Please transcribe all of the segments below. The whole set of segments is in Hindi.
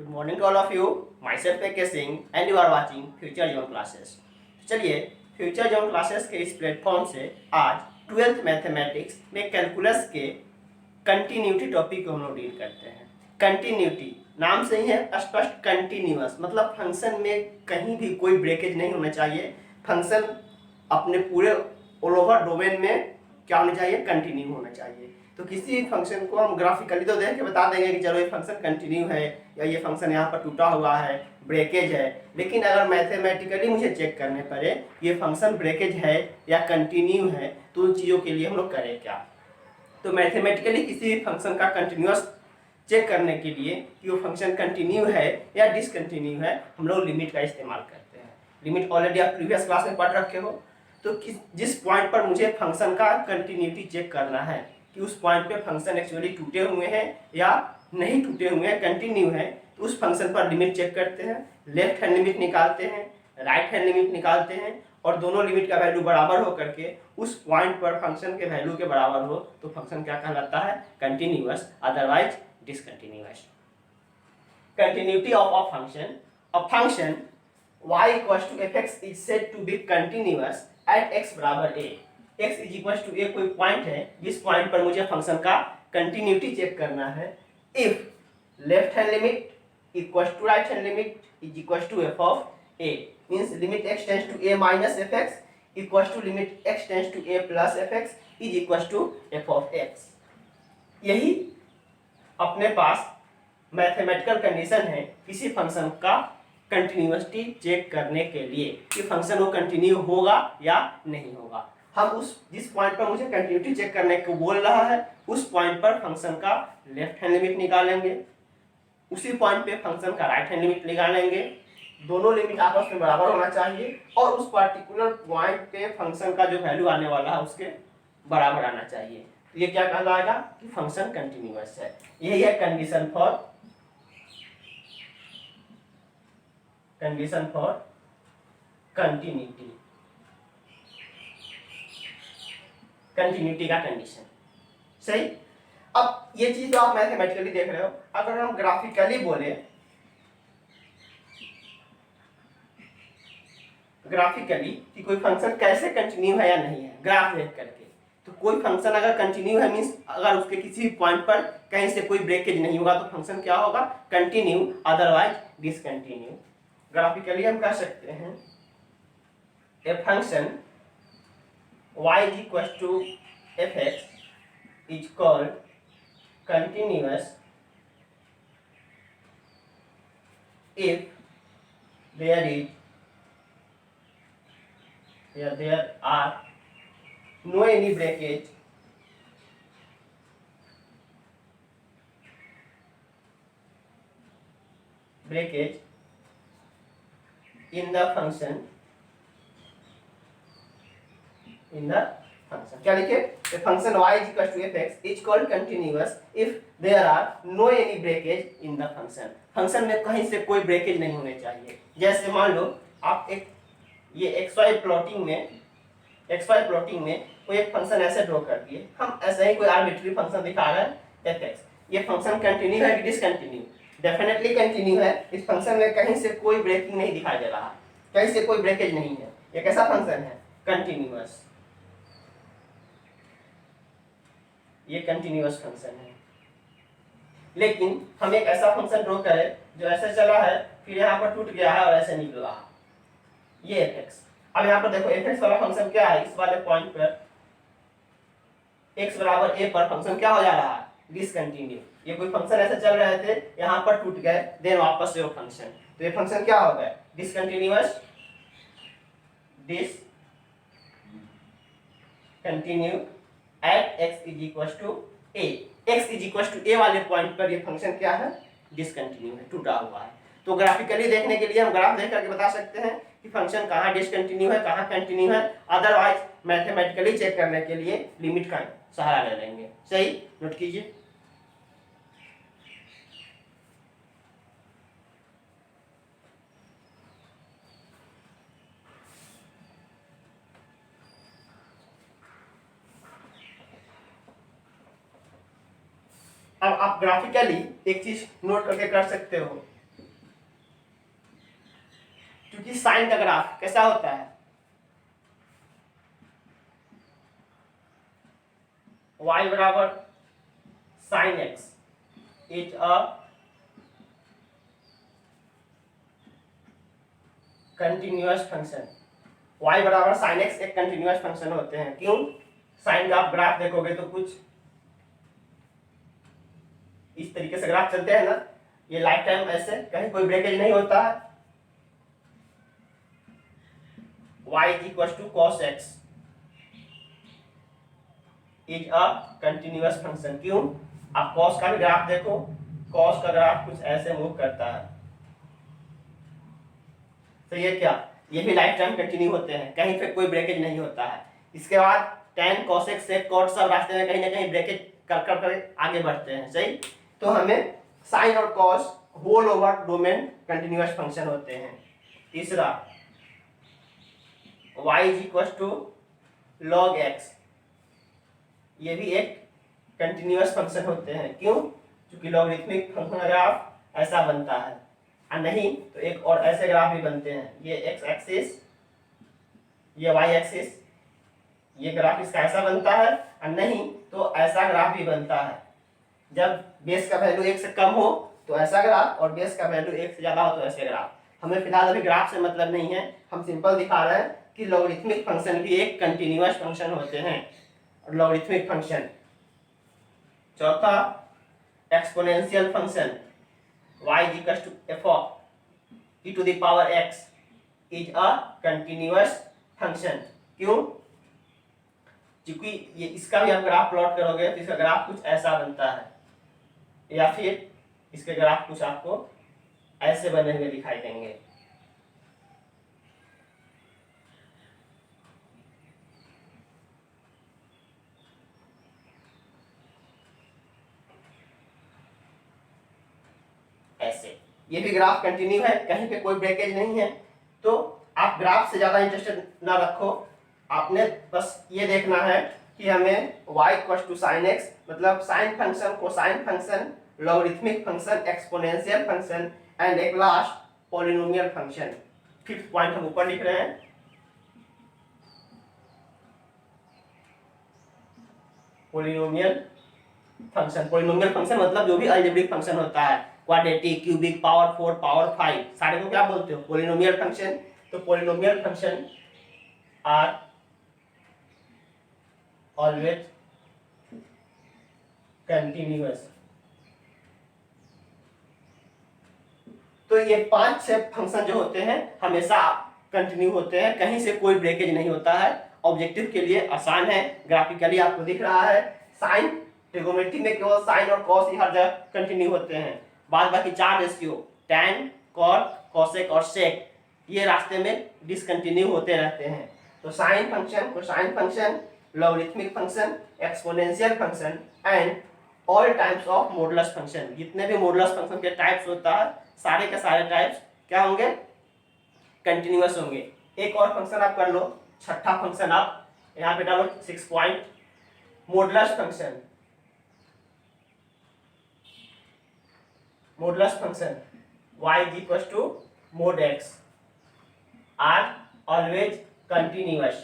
Good morning to all of you. Myself A.K. Singh and you are watching Future Zone Classes. चलिए फ्यूचर जोन क्लासेस के इस प्लेटफॉर्म से आज 12th मैथमेटिक्स में कैलकुलस के कंटिन्यूटी टॉपिक को हम लोग डील करते हैं। कंटिन्यूटी नाम से ही है स्पष्ट कंटिन्यूअस, मतलब फंक्शन में कहीं भी कोई ब्रेकेज नहीं होना चाहिए। फंक्शन अपने पूरे ऑल ओवर डोमेन में क्या होना चाहिए, कंटिन्यू होना चाहिए। तो किसी भी फंक्शन को हम ग्राफिकली तो देख के बता देंगे कि चलो ये फंक्शन कंटिन्यू है या ये फंक्शन यहाँ पर टूटा हुआ है, ब्रेकेज है, लेकिन अगर मैथमेटिकली मुझे चेक करने पड़े ये फंक्शन ब्रेकेज है या कंटिन्यू है तो उन चीज़ों के लिए हम लोग करें क्या। तो मैथमेटिकली किसी भी फंक्शन का कंटिन्यूअस चेक करने के लिए कि वो फंक्शन कंटिन्यू है या डिसकंटिन्यू है हम लोग लिमिट का इस्तेमाल करते हैं। लिमिट ऑलरेडी आप प्रीवियस क्लास में पढ़ रखे हो। तो जिस पॉइंट पर मुझे फंक्शन का कंटिन्यूटी चेक करना है कि उस पॉइंट पे फंक्शन एक्चुअली टूटे हुए हैं या नहीं टूटे हुए हैं, कंटिन्यू है, तो उस फंक्शन पर लिमिट चेक करते हैं। लेफ्ट हैंड लिमिट निकालते हैं, राइट हैंड लिमिट निकालते हैं और दोनों लिमिट का वैल्यू बराबर हो करके उस पॉइंट पर फंक्शन के वैल्यू के बराबर हो तो फंक्शन क्या कहलाता है, continuous, otherwise discontinuous. Continuity of a function, a function y equals to fx is said to be continuous at x बराबर a। x is equal to a कोई पॉइंट है जिस पॉइंट पर मुझे फंक्शन का कंटिन्यूटी चेक करना है। If left hand limit equal to right hand limit is equal to f of a, means limit x tends to a minus fx equal to limit x tends to a plus fx is equal to f of x। यही अपने पास मैथमेटिकल कंडीशन है किसी फंक्शन का कंटिन्यूअसिटी चेक करने के लिए कि फंक्शन वो कंटिन्यू होगा या नहीं होगा। हम उस जिस पॉइंट पर मुझे कंटिन्यूटी चेक करने को बोल रहा है उस पॉइंट पर फंक्शन का लेफ्ट हैंड लिमिट निकालेंगे, उसी पॉइंट पे फंक्शन का राइट हैंड लिमिट निकालेंगे, दोनों लिमिट आपस में बराबर होना चाहिए और उस पर्टिकुलर पॉइंट पे फंक्शन का जो वैल्यू आने वाला है उसके बराबर आना चाहिए। ये क्या कहलाएगा कि फंक्शन कंटिन्यूअस है। यही है कंडीशन फॉर कंटिन्यूटी, कंटिन्यूटी का कंडीशन। सही। अब ये चीज तो आप मैथमेटिकली देख रहे हो। अगर हम ग्राफिकली बोले, ग्राफिकली कि कोई फंक्शन कैसे कंटिन्यू है या नहीं है ग्राफ देख करके, तो कोई फंक्शन अगर कंटिन्यू है मींस अगर उसके किसी भी पॉइंट पर कहीं से कोई ब्रेकेज नहीं होगा तो फंक्शन क्या होगा, कंटिन्यू, अदरवाइज डिसकंटिन्यू। ग्राफिकली हम कह सकते हैं a function y is equal to fx is called continuous if there are no any breakage in the function, क्या लिखे, a function y is equal to fx is called continuous if there are no any breakage in the function। Function में कहीं से कोई ब्रेकेज नहीं होने चाहिए। जैसे मान लो आप एक ये xy प्लॉटिंग में कोई एक फंक्शन ऐसे ड्रॉ कर दिए, हम ऐसे ही कोई आर्बिट्री फंक्शन दिखा रहे हैं fx, ये फंक्शन कंटिन्यू है कि डिसकंटिन्यू, डेफिनेटली कंटिन्यू है। इस फंक्शन में कहीं से कोई ब्रेकिंग नहीं दिखाई दे रहा, कहीं से कोई ब्रेकेज नहीं है। ये कैसा फंक्शन है, कंटिन्यूअस, ये कंटिन्यूअस फंक्शन है। लेकिन हम एक ऐसा फंक्शन ड्रॉ करें जो ऐसे चला है फिर यहाँ पर टूट गया है और ऐसे निकला, ये fx। अब यहाँ पर देखो fx वाला फंक्शन क्या है, इस वाले पॉइंट पर x बराबर a पर फंक्शन क्या हो जा रहा है, डिसकंटिन्यू। ये कोई फंक्शन ऐसे चल रहे थे, यहाँ पर टूट गए, देन वापस से वो फंक्शन, तो ये फंक्शन क्या हो गया, discontinuous, discontinue at x is equal to a। x is equal to a वाले पॉइंट पर ये फंक्शन क्या है, डिसकंटिन्यू है, टूटा हुआ है। तो ग्राफिकली देखने के लिए हम ग्राफ देख करके बता सकते हैं कि फंक्शन कहाँ डिसकंटिन्यू है, कहाँ कंटिन्यू है। अदरवाइज मैथमेटिकली चेक करने के लिए लिमिट का सहारा ले लेंगे। सही, नोट कीजिए। अब आप ग्राफिकली एक चीज नोट करके कर सकते हो क्योंकि साइन का ग्राफ कैसा होता है, y बराबर sine x is a continuous function. y बराबर साइन एक्स एक कंटिन्यूअस फंक्शन होते हैं। क्यों? साइन का आप ग्राफ देखोगे तो कुछ इस तरीके से ग्राफ चलते हैं ना, ये लाइफ टाइम ऐसे, कहीं कोई ब्रेकेज नहीं होता है। y is equals to cos x is a continuous function. क्यों? आप cos का भी ग्राफ देखो, cos का ग्राफ कुछ ऐसे मूव करता है। तो ये क्या, ये भी लाइफ टाइम कंटिन्यू होते हैं, कहीं पे कोई ब्रेकेज नहीं होता है। इसके बाद tan cos x sec cot सब रास्ते में कहीं ना कहीं ब्रेकेज कर आगे बढ़ते हैं। सही, तो हमें साइन और cos whole over domain continuous function होते हैं। तीसरा y is equal to log x, ये भी एक कंटिन्यूअस फंक्शन होते हैं। क्यों? क्योंकि लॉगरिथमिक फंक्शन का ग्राफ ऐसा बनता है, और नहीं तो एक और ऐसे ग्राफ भी बनते हैं, ये x एक्सिस, ये y एक्सिस, ये ग्राफ इसका ऐसा बनता है, और नहीं तो ऐसा ग्राफ भी बनता है। जब बेस का वैल्यू 1 से कम हो तो ऐसा ग्राफ, और बेस का वैल्यू 1 से ज्यादा हो तो ऐसे ग्राफ। हमें फिलहाल अभी ग्राफ से मतलब नहीं है, हम सिंपल दिखा रहे हैं कि लॉगरिथमिक फंक्शन भी एक कंटिन्यूअस फंक्शन होते हैं। और लॉगरिथमिक फंक्शन, चौथा exponential function y is equals to f of e to the power x is a continuous function। क्यों? क्योंकि ये इसका भी आप ग्राफ प्लॉट करोगे तो इसका ग्राफ कुछ ऐसा बनता है, या फिर इसके ग्राफ कुछ आपको ऐसे बने हुए दिखाई देंगे। ऐसे, ये भी ग्राफ कंटिन्यू है, कहीं पे कोई ब्रेकेज नहीं है। तो आप ग्राफ से ज्यादा इंटरेस्टेड ना रखो, आपने बस ये देखना है कि हमें y equal to sine x, मतलब sine function, cosine function, logarithmic function, exponential function and एक last polynomial function. Fifth point हम ऊपर लिख रहे हैं, पॉलिनोमियल फंक्शन। पॉलिनोमियल फंक्शन मतलब जो भी अलजेब्रिक फंक्शन होता है, क्वाड्रेटिक, क्यूबिक, पावर 4, पावर 5, सारे को क्या बोलते हो? Polynomial function. तो polynomial function are always continuous. तो ये 5-6 फंक्शन जो होते हैं हमेशा कंटिन्यू होते हैं, कहीं से कोई ब्रेकेज नहीं होता है। ऑब्जेक्टिव के लिए आसान है, ग्राफिकली आपको दिख रहा है। साइन, ट्रिगोनोमेट्री में केवल साइन और कॉस ही हर जगह कंटिन्यू होते हैं। बाद बाकी 4 रेशियो टैन, कॉट, कोसेक और सेक ये रास्ते में डिसकंटिन्यू होते रहते हैं। तो sign function, cosine function, logarithmic function, exponential function and all types of modulus function, जितने भी मॉडुलस फंक्शन के टाइप्स होता है सारे के सारे टाइप्स क्या होंगे? कंटिन्यूअस होंगे। एक और फंक्शन आप कर लो, छठा फंक्शन आप यहाँ पे डालो 6 point, modulus function. Modulus function y is equals to mod x are always continuous.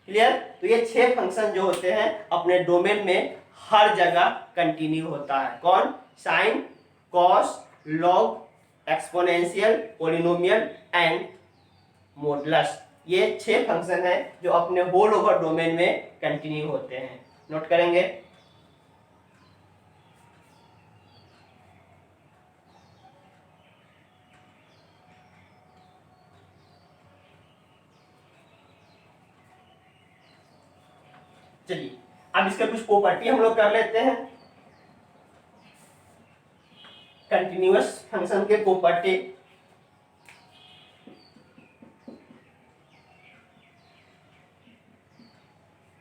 Clear? तो ये 6 फंक्शन जो होते हैं अपने डोमेन में हर जगह कंटिन्यू होता है। कौन? Sine, cos, log, exponential, polynomial and modulus. ये 6 फंक्शन है जो अपने होल ओवर डोमेन में कंटिन्यू होते हैं। नोट करेंगे। चलिए अब इसके कुछ प्रॉपर्टी हम लोग कर लेते हैं। कंटिन्यूअस फंक्शन के property,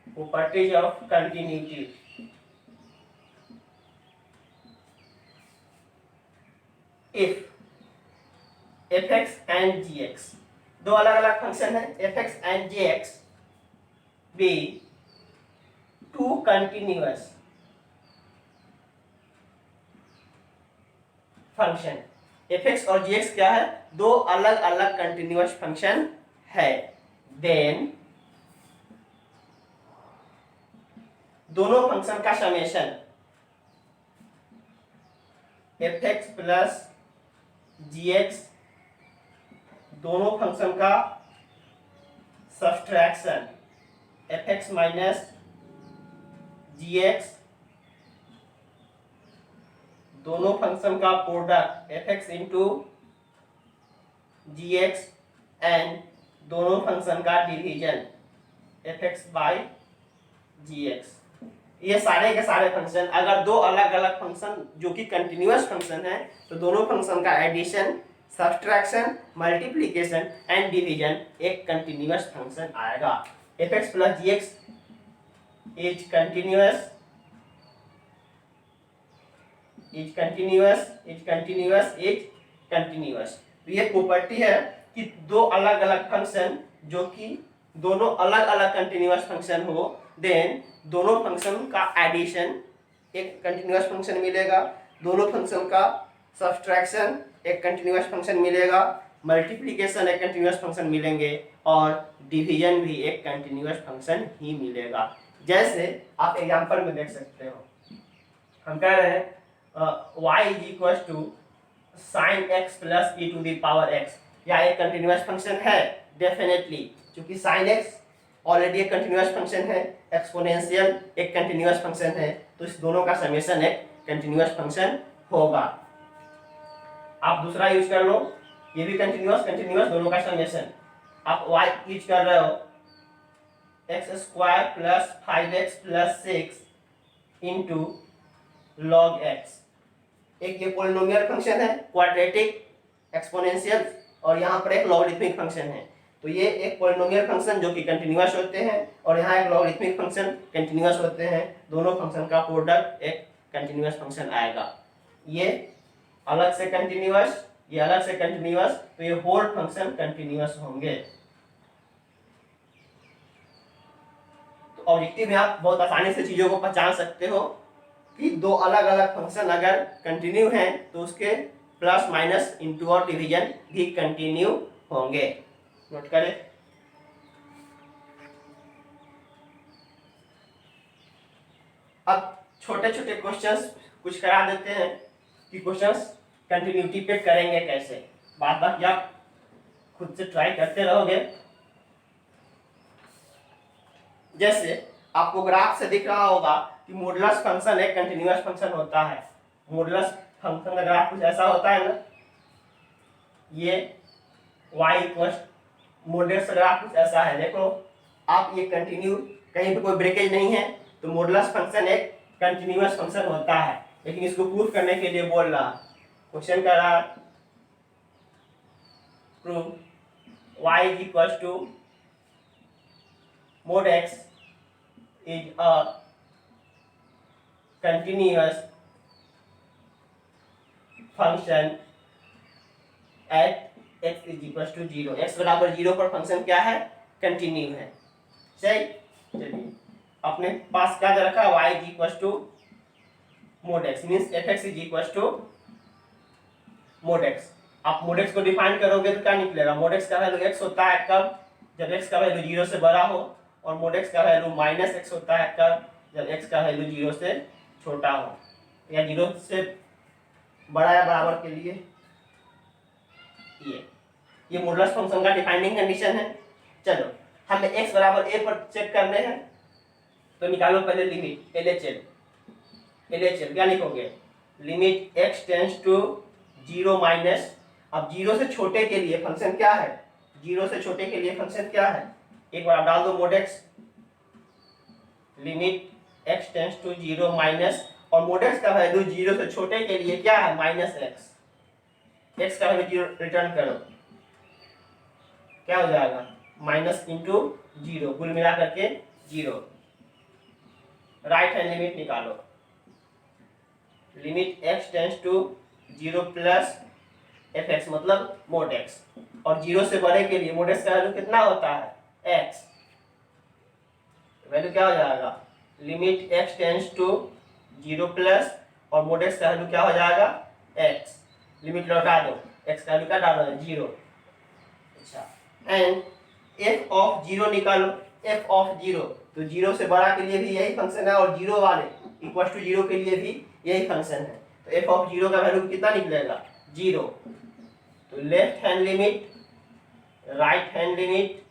properties of continuity. If fx and gx, दो अलग अलग फंक्शन है, fx and gx be two continuous function f x और जी एक्स क्या है, दो अलग अलग कंटिन्यूअस फंक्शन है, देन दोनों फंक्शन का summation f x plus g x, दोनों फंक्शन का subtraction f x minus g x, दोनों फंक्शन का product f x into g x, and दोनों फंक्शन का division f x by g x. ये सारे के सारे फंक्शन, अगर दो अलग अलग फंक्शन जो कि कंटिन्यूअस फंक्शन है तो दोनों फंक्शन का addition, subtraction, multiplication and division एक कंटिन्यूअस फंक्शन आएगा। F x plus g x is continuous, is continuous, is continuous, is continuous. तो ये प्रॉपर्टी है कि दो अलग अलग फंक्शन जो कि दोनों अलग अलग कंटिन्यूअस फंक्शन हो, देन दोनों फंक्शन का एडिशन एक कंटिन्यूअस फंक्शन मिलेगा, दोनों फंक्शन का सब्सट्रैक्शन एक कंटिन्यूअस फंक्शन मिलेगा, मल्टीप्लिकेशन एक कंटिन्यूअस फंक्शन मिलेंगे और डिवीजन भी एक कंटिन्यूअस फंक्शन ही मिलेगा। जैसे आप एग्जांपल में देख सकते हो, हम कह रहे हैं y is equal to sine x plus e to the power x, या एक कंटिन्यूअस फंक्शन है डेफिनेटली, क्योंकि साइन एक्स ऑलरेडी एक कंटिन्यूअस फंक्शन है, एक्सपोनेंशियल एक कंटिन्यूअस फंक्शन है, तो इस दोनों का समेशन एक कंटिन्यूअस फंक्शन होगा। आप दूसरा यूज कर लो, ये भी कंटिन्यूअस कंटिन्यूअस दोनों का समेशन। आप y यूज कर रहे हो x square plus 5x plus 6 into log x, एक ये पोलिनोमियल फंक्शन है, क्वाड्रेटिक, एक्सपोनेंशियल, और यहाँ पर एक लॉगरिथमिक फंक्शन है। तो ये एक पोलिनोमियल फंक्शन जो कि कंटिन्यूअस होते हैं और यहाँ एक लॉगरिथमिक फंक्शन कंटिन्यूअस होते हैं, दोनों फंक्शन का प्रोडक्ट एक कंटिन्यूअस फंक्शन आएगा। ये अलग से कंटिन्यूअस, ये अलग से कंटिन्यूअस, तो ये होल फंक्शन कंटिन्यूअस होंगे। तो ऑब्जेक्टिव में आप बहुत आसानी से चीजों को पहचान सकते हो कि दो अलग अलग फंक्शन अगर कंटिन्यू हैं तो उसके प्लस माइनस इंटू और डिवीजन भी कंटिन्यू होंगे। नोट करें। अब छोटे छोटे क्वेश्चंस कुछ करा देते हैं कि क्वेश्चंस कंटिन्यूटी पे करेंगे कैसे, बात बाकी आप खुद से ट्राई करते रहोगे। जैसे आपको ग्राफ से दिख रहा होगा कि मॉडुलस फंक्शन एक कंटिन्यूअस फंक्शन होता है। मॉडुलस फंक्शन का ग्राफ कुछ ऐसा होता है ना, ये y इक्वल मॉडुलस ग्राफ कुछ ऐसा है। देखो आप ये कंटिन्यू, कहीं पे कोई ब्रेकेज नहीं है, तो मॉडुलस फंक्शन एक कंटिन्यूअस फंक्शन होता है। लेकिन इसको प्रूव करने के लिए बोल रहा क्वेश्चन कर रहा prove y is equal to mod x is a continuous function at x is equal to 0। x बराबर 0 पर फंक्शन क्या है, कंटिन्यू है। सही, चलिए अपने पास क्या दे रखा है, y is equal to mod x means fx is equal to mod x। आप mod x को डिफाइन करोगे तो क्या निकलेगा, mod x का वैल्यू x होता है कब, जब x का वैल्यू 0 से बड़ा हो, और mod x का वैल्यू माइनस x होता है कब, जब x का वैल्यू 0 से छोटा हो, या 0 से बड़ा या बराबर के लिए। ये मॉडुलस फंक्शन का डिफाइनिंग कंडीशन है। चलो हमें x बराबर a पर चेक करने हैं, तो निकालो पहले लिमिट LHL क्या लिखोगे, limit x tends to 0 minus, अब 0 से छोटे के लिए फंक्शन क्या है, 0 से छोटे के लिए फंक्शन क्या है, एक बार आप डाल दो mod x, limit x tends to 0 minus, और mod x का वैल्यू 0 से छोटे के लिए क्या है, माइनस x का वैल्यू 0 रिटर्न करो, क्या हो जाएगा, माइनस इंटू 0, कुल मिला करके 0। राइट हैंड लिमिट निकालो, limit x tends to 0 plus fx मतलब mod x, और 0 से बड़े के लिए mod x का वैल्यू कितना होता है, x, वैल्यू क्या हो जाएगा, limit x tends to 0 plus, और mod x का वैल्यू क्या हो जाएगा, x, लिमिट लौटा दो, एक्स का वैल्यू क्या डालो है 0। अच्छा, एंड एफ ऑफ 0 निकालो, एफ ऑफ 0 तो 0 से बड़ा के लिए भी यही फंक्शन है और 0 वाले इक्वल टू 0 के लिए भी यही फंक्शन है। तो एफ ऑफ 0 का वैल्यू कितना निकलेगा 0। तो left hand limit, right hand limit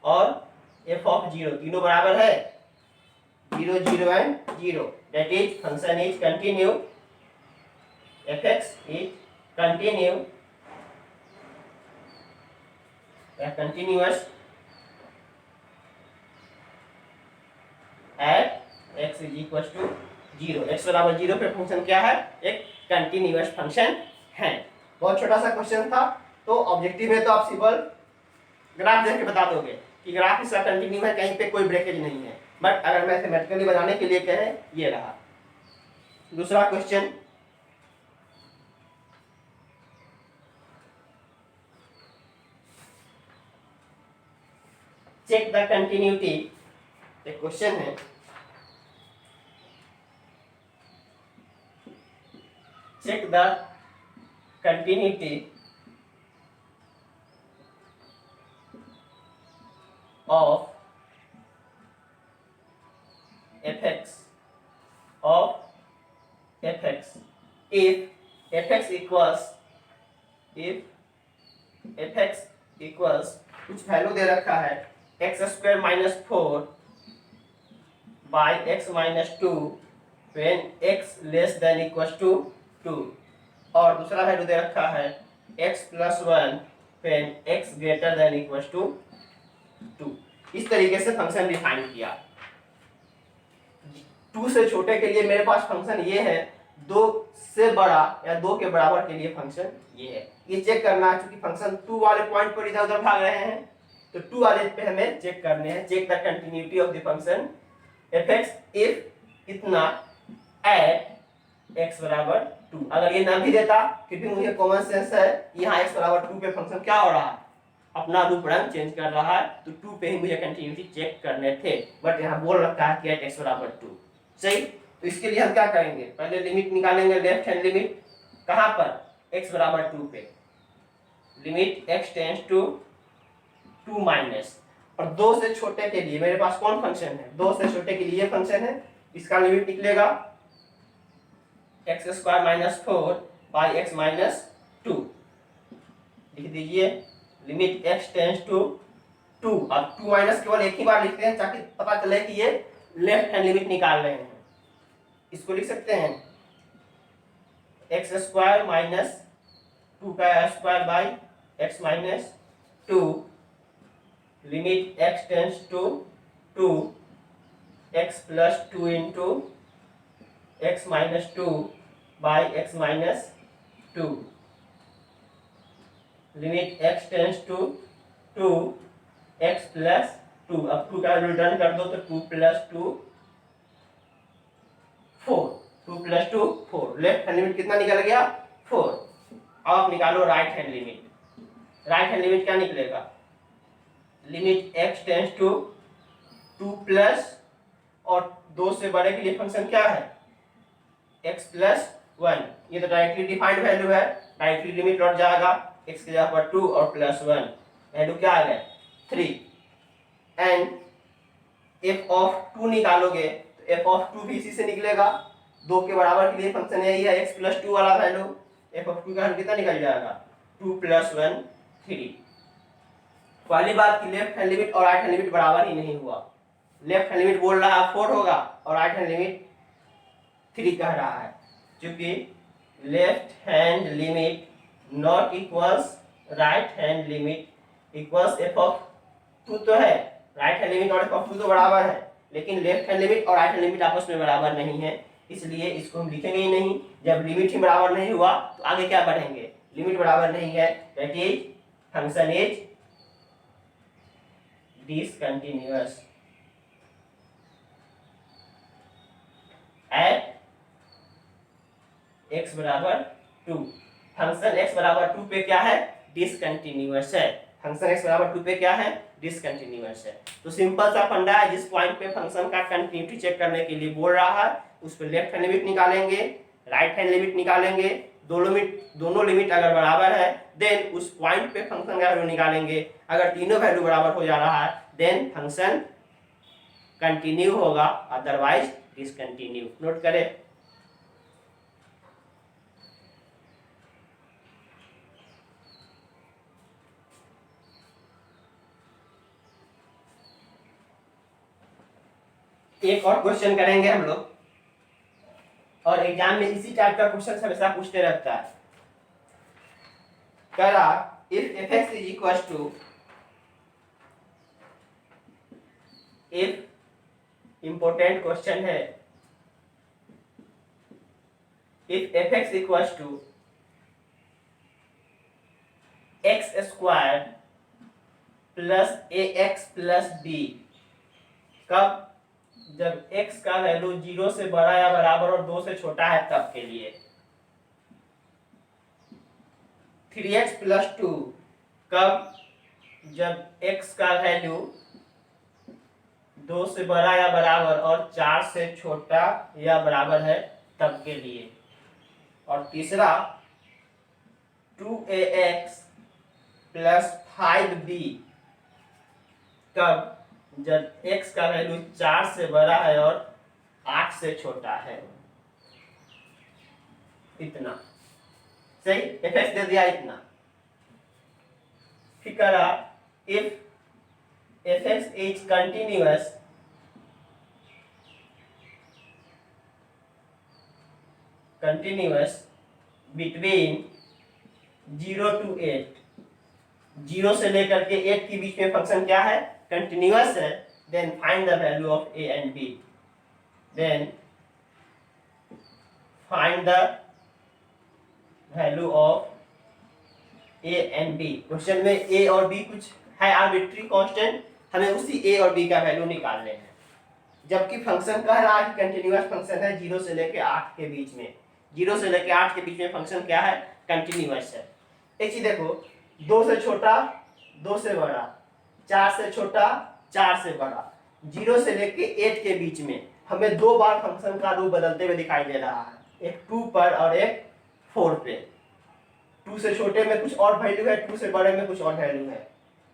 और एफ ऑफ 0 तीनों बराबर है 0 0 and 0, that is function is continue, fx is continue या continuous at x is equal to 0। x बराबर 0 पे फंक्शन क्या है, एक कंटिन्यूअस फंक्शन है। बहुत छोटा सा क्वेश्चन था, तो ऑब्जेक्टिव में तो आप सिंपल ग्राफ देख के बता दोगे कि ग्राफ इसका कंटिन्यू है, कहीं पे कोई ब्रेकेज नहीं है। बट अगर मैथमेटिकली बनाने के लिए कहें, ये रहा दूसरा क्वेश्चन। चेक द कंटिन्यूटी, एक क्वेश्चन है। Check the continuity of fx if fx equals कुछ वैल्यू दे रखा है x square minus 4 by x minus 2 when x less than equal to 2, और दूसरा वैल्यू दे रखा है x plus 1 when x greater than equal to 2। इस तरीके से फंक्शन डिफाइन किया। 2 से छोटे के लिए मेरे पास फंक्शन ये है, 2 से बड़ा या 2 के बराबर के लिए फंक्शन ये है। ये चेक करना है, क्योंकि फंक्शन 2 वाले पॉइंट पर इधर उधर भाग रहे हैं, तो 2 वाले पे हमें चेक करने हैं। Check the continuity of the function fx if इतना एट x बराबर 2। अगर ये ना भी देता फिर भी मुझे कॉमन सेंस है, यहाँ x बराबर 2 पे फंक्शन क्या हो रहा है, अपना रूप रंग चेंज कर रहा है, तो 2 पे ही मुझे कंटिन्यूटी चेक करने थे। बट यहाँ बोल रखा है कि x बराबर 2। सही, तो इसके लिए हम क्या करेंगे, पहले लिमिट निकालेंगे, लेफ्ट हैंड लिमिट कहाँ पर, x बराबर 2 पे, limit x tends to 2 minus, और 2 से छोटे के लिए मेरे पास कौन फंक्शन है, 2 से छोटे के लिए फंक्शन है, इसका लिमिट निकलेगा x square minus 4 by x minus 2। लिख दीजिए लिमिट x टेंड्स टू 2। अब 2 माइनस केवल एक ही बार लिखते हैं ताकि पता चले कि ये लेफ्ट हैंड लिमिट निकाल रहे हैं। इसको लिख सकते हैं x स्क्वायर माइनस 2 का square by x minus 2, limit x tends to 2, x plus 2 into x minus 2 by x minus 2, limit x tends to 2, x plus 2। अब 2 का रिटर्न कर दो तो 2 plus 2 4, 2 plus 2 4। Left hand limit कितना निकल गया 4। अब निकालो right hand limit. Right hand limit क्या निकलेगा, limit x tends to 2 plus, और 2 से बड़े के लिए फंक्शन क्या है x प्लस 1। ये तो डायरेक्टली डिफाइंड वैल्यू है, डायरेक्टली लिमिट लौट जाएगा, x की जगह पर 2 और प्लस 1, वैल्यू क्या आ गया 3। एंड f ऑफ 2 निकालोगे तो f ऑफ 2 भी इसी से निकलेगा, 2 के बराबर के लिए फंक्शन यही है, x प्लस 2 वाला वैल्यू, f ऑफ 2 का वैल्यू कितना निकल जाएगा 2 प्लस 1 3। पहली बात कि लेफ्ट हैंड लिमिट और राइट हैंड लिमिट बराबर ही नहीं हुआ। लेफ्ट हैंड लिमिट बोल रहा है 4 होगा और राइट हैंड लिमिट 3 कह रहा है, क्योंकि left hand limit not equals right hand limit equals f of 2 तो है, राइट हैंड लिमिट और f ऑफ 2 तो बराबर है, लेकिन लेफ्ट हैंड लिमिट और राइट हैंड लिमिट आपस में बराबर नहीं है, इसलिए इसको हम लिखेंगे ही नहीं। जब लिमिट ही बराबर नहीं हुआ तो आगे क्या बढ़ेंगे, लिमिट बराबर नहीं है, that is function is discontinuous at x बराबर 2। फंक्शन x बराबर 2 पे क्या है, डिसकंटिन्यूअस है। फंक्शन x बराबर 2 पे क्या है, डिसकंटिन्यूअस है। तो सिंपल सा फंडा है, जिस पॉइंट पे फंक्शन का कंटिन्यूटी चेक करने के लिए बोल रहा है उस पे लेफ्ट हैंड लिमिट निकालेंगे, राइट हैंड लिमिट निकालेंगे, दोनों लिमिट अगर बराबर है देन उस पॉइंट पे फंक्शन का वैल्यू निकालेंगे। अगर तीनों वैल्यू बराबर हो जा रहा है देन फंक्शन कंटिन्यू होगा, अदरवाइज डिसकंटिन्यू। नोट करें। एक और क्वेश्चन करेंगे हम लोग, और एग्जाम में इसी टाइप का क्वेश्चन हमेशा पूछते रहता है। कह रहा if fx is equal to, if important question है, if fx equal to x square plus ax plus b, कब? जब x का वैल्यू 0 से बड़ा या बराबर और 2 से छोटा है तब के लिए। 3x प्लस 2 कब? जब x का वैल्यू 2 से बड़ा या बराबर और 4 से छोटा या बराबर है तब के लिए। और तीसरा 2ax प्लस 5b कब? जब x का वैल्यू 4 से बड़ा है और 8 से छोटा है। इतना सही, fx दे दिया इतना। फिर करा if fx is continuous between 0 to 8, 0 से लेकर के 8 के बीच में फंक्शन क्या है? कंटिन्यूअस है। Then find the value of a and b, then find the value of a and b। Question में a और b कुछ है आर्बिट्री कांस्टेंट, हमें उसी a और b का वैल्यू निकालने हैं। जबकि फंक्शन कह रहा है कि कंटिन्यूअस फंक्शन है 0 से लेकर 8 के बीच में, 0 से लेकर 8 के बीच में फंक्शन क्या है? कंटिन्यूअस है। एक चीज देखो, 2 से छोटा 2 से बड़ा, 4 से छोटा 4 से बड़ा, 0 से लेके 8 के बीच में हमें दो बार फंक्शन का रूप बदलते हुए दिखाई दे रहा है, एक 2 पर और एक 4 पे। 2 से छोटे में कुछ और वैल्यू है, 2 से बड़े में कुछ और वैल्यू है,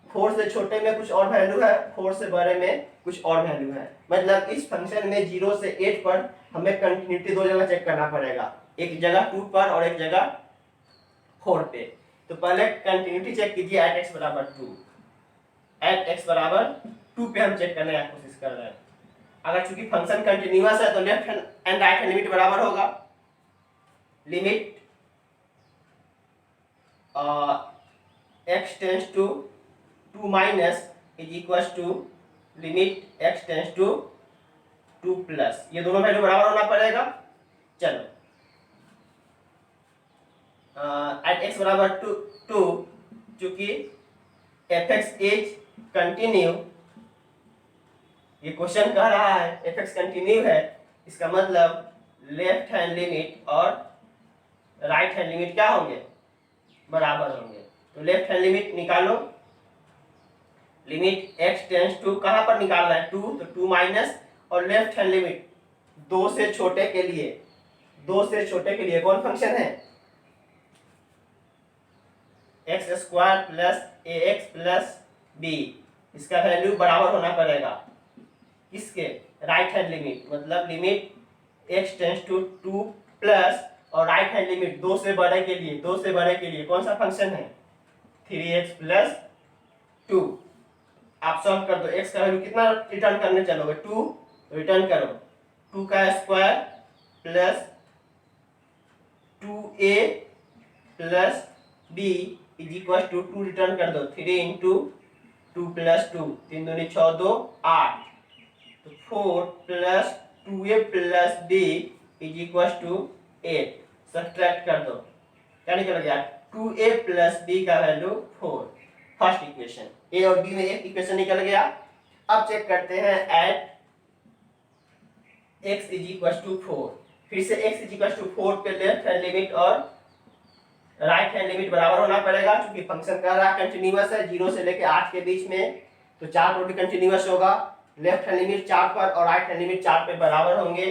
4 से छोटे में कुछ और वैल्यू है, 4 से बड़े में कुछ और वैल्यू है। मतलब इस फंक्शन में 0 से 8 पर हमें कंटिन्यूटी दो जगह चेक करना पड़ेगा, एक जगह 2 पर और एक जगह 4 पे। तो पहले कंटिन्यूटी चेक कीजिए एट एक्स बराबर 2, एट एक्स बराबर 2 पे हम चेक करने की कोशिश कर रहे हैं। अगर चूंकि फंक्शन कंटिन्यूअस है तो left hand and right hand limit बराबर होगा। Limit x tends to 2 minus is equal to limit x tends to 2 plus, ये दोनों वैल्यू बराबर होना पड़ेगा। चलो एट x बराबर 2 चूंकि fx इज कंटिन्यू, ये क्वेश्चन कह रहा है fx कंटिन्यू है, इसका मतलब लेफ्ट हैंड लिमिट और राइट हैंड लिमिट क्या होंगे? बराबर होंगे। तो लेफ्ट हैंड लिमिट निकालो, लिमिट x टेंड्स टू कहां पर निकालना है? 2, तो 2 माइनस, और लेफ्ट हैंड लिमिट 2 से छोटे के लिए, 2 से छोटे के लिए कौन फंक्शन है? X square plus ax plus b, इसका वैल्यू बराबर होना पड़ेगा किसके? राइट हैंड लिमिट, मतलब limit x tends to 2 plus और राइट हैंड लिमिट 2 से बड़े के लिए, 2 से बड़े के लिए कौन सा फंक्शन है? 3x plus 2। आप सॉल्व कर दो, x का वैल्यू कितना रिटर्न करने चलोगे? 2, रिटर्न करो 2 का square plus 2a plus b is equal to 2 return कर दो, 3 इंटू 2 प्लस 2, 3 दूनी 6, 2 8, तो 4 plus 2a plus b is equal to 8। Subtract कर दो, क्या निकल गया? 2a प्लस b का वैल्यू 4। फर्स्ट इक्वेशन, a और b में एक इक्वेशन निकल गया। अब चेक करते हैं at x is equal to 4, फिर से x इज इक्वल टू 4 पे लेफ्ट हैंड लिमिट और राइट हैंड लिमिट बराबर होना पड़ेगा, क्योंकि फंक्शन कह रहा है कंटिन्यूअस है 0 से लेके 8 के बीच में, तो 4 पर भी कंटिन्यूअस होगा। लेफ्ट हैंड लिमिट 4 पर और राइट हैंड लिमिट 4 पे बराबर होंगे।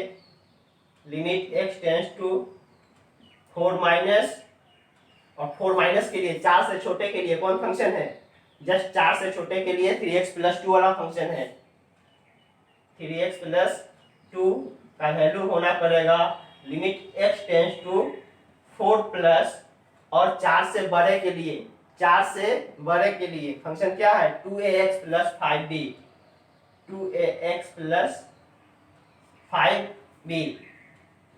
Limit x tends to 4 minus, और 4 माइनस के लिए 4 से छोटे के लिए कौन फंक्शन है, जस्ट 4 से छोटे के लिए 3x प्लस 2 वाला फंक्शन है। 3x प्लस 2 का वैल्यू होना पड़ेगा limit x tends to 4 plus, और 4 से बड़े के लिए, 4 से बड़े के लिए फंक्शन क्या है 2ax plus 5b, 2ax plus 5b।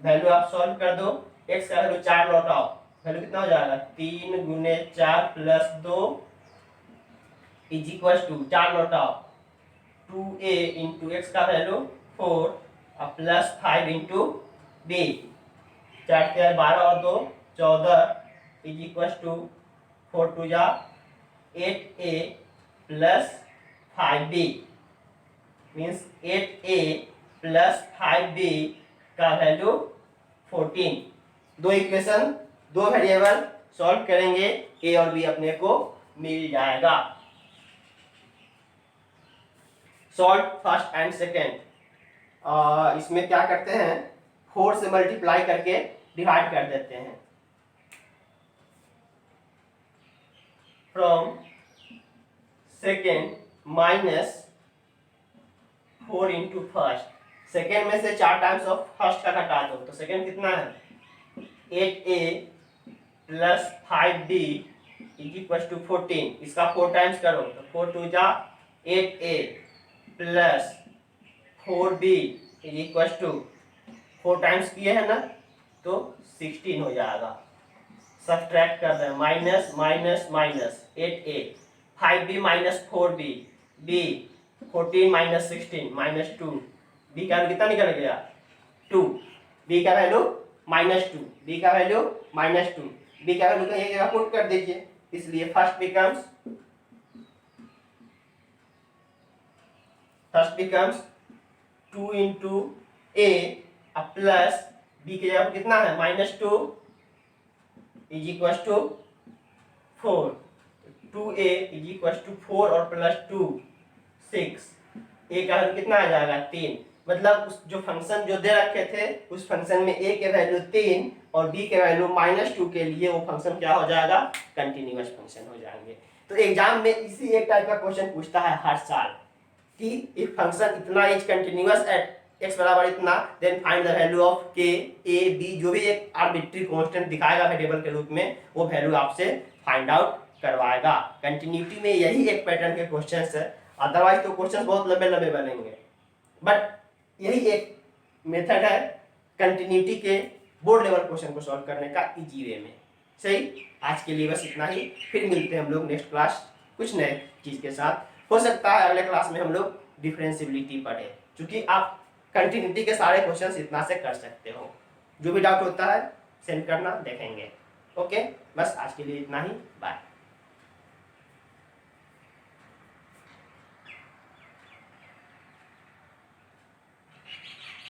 Value आप सॉल्व कर दो, x का वैल्यू 4 लौटाओ, वैल्यू कितना हो जाएगा 3 गुने 4 प्लस 2 इज इक्वल टू 4 लौटाओ 2a इंटू एक्स का वैल्यू 4 और प्लस 5 इंटू बी, 4 के 12 और 2 14 इज इक्वल टू 4 टू जा 8a plus 5b, means 8a plus 5b का वैल्यू 14। दो इक्वेशन, दो वेरिएबल सॉल्व करेंगे, a और b अपने को मिल जाएगा। सॉल्व फर्स्ट एंड सेकेंड, इसमें क्या करते हैं 4 से मल्टीप्लाई करके डिवाइड कर देते हैं। From second minus 4 into first, second में से 4 टाइम्स ऑफ फर्स्ट का घटा दो, तो सेकेंड कितना है 8a plus 5b is equal to 14, इसका 4 टाइम्स करो तो 4 टू जा 8a plus 4b is equal to 4 times किए है ना तो 16 हो जाएगा। सब्ट्रैक्ट कर रहे हैं, minus minus minus 8a 5b minus 4b b 14 minus 16 minus 2, b का वैल्यू कितना निकल गया 2, b का वैल्यू माइनस 2, b का वैल्यू माइनस 2, b का वैल्यू कहीं जगह पुट कर दीजिए, इसलिए first becomes 2 into a plus b की जगह कितना है minus 2 is equal to 4, 2a is equal to 4 और प्लस 2 6, a का वैल्यू कितना आ जाएगा 3, मतलब उस जो फंक्शन जो दे रखे थे उस फंक्शन में a के वैल्यू 3 और b के वैल्यू माइनस 2 के लिए वो फंक्शन क्या हो जाएगा कंटिन्यूअस फंक्शन हो जाएंगे। तो एग्जाम में इसी एक टाइप का क्वेश्चन पूछता है हर साल कि इफ फंक्शन इतना इज कंटिन्यूअस एट x बराबर इतना, then find the value of k a b, जो भी एक आर्बिट्री कांस्टेंट दिखाएगा वेरिएबल के रूप में वो वैल्यू आपसे फाइंड आउट करवाएगा। कंटिन्यूटी में यही एक पैटर्न के क्वेश्चंस है, अदरवाइज तो क्वेश्चंस बहुत लंबे लंबे बनेंगे, बट यही एक मेथड है कंटिन्यूटी के बोर्ड लेवल क्वेश्चन को सॉल्व करने का इजी वे में। सही, आज के लिए बस इतना ही, फिर मिलते हैं हम लोग नेक्स्ट क्लास कुछ नए चीज के साथ। हो सकता है अगले क्लास में हम लोग डिफरेंशियबिलिटी पढ़े, क्योंकि आप कंटिन्यूटी के सारे क्वेश्चंस इतना से कर सकते हो। जो भी डाउट होता है सेंड करना, देखेंगे। ओके, बस आज के लिए इतना ही, बाय।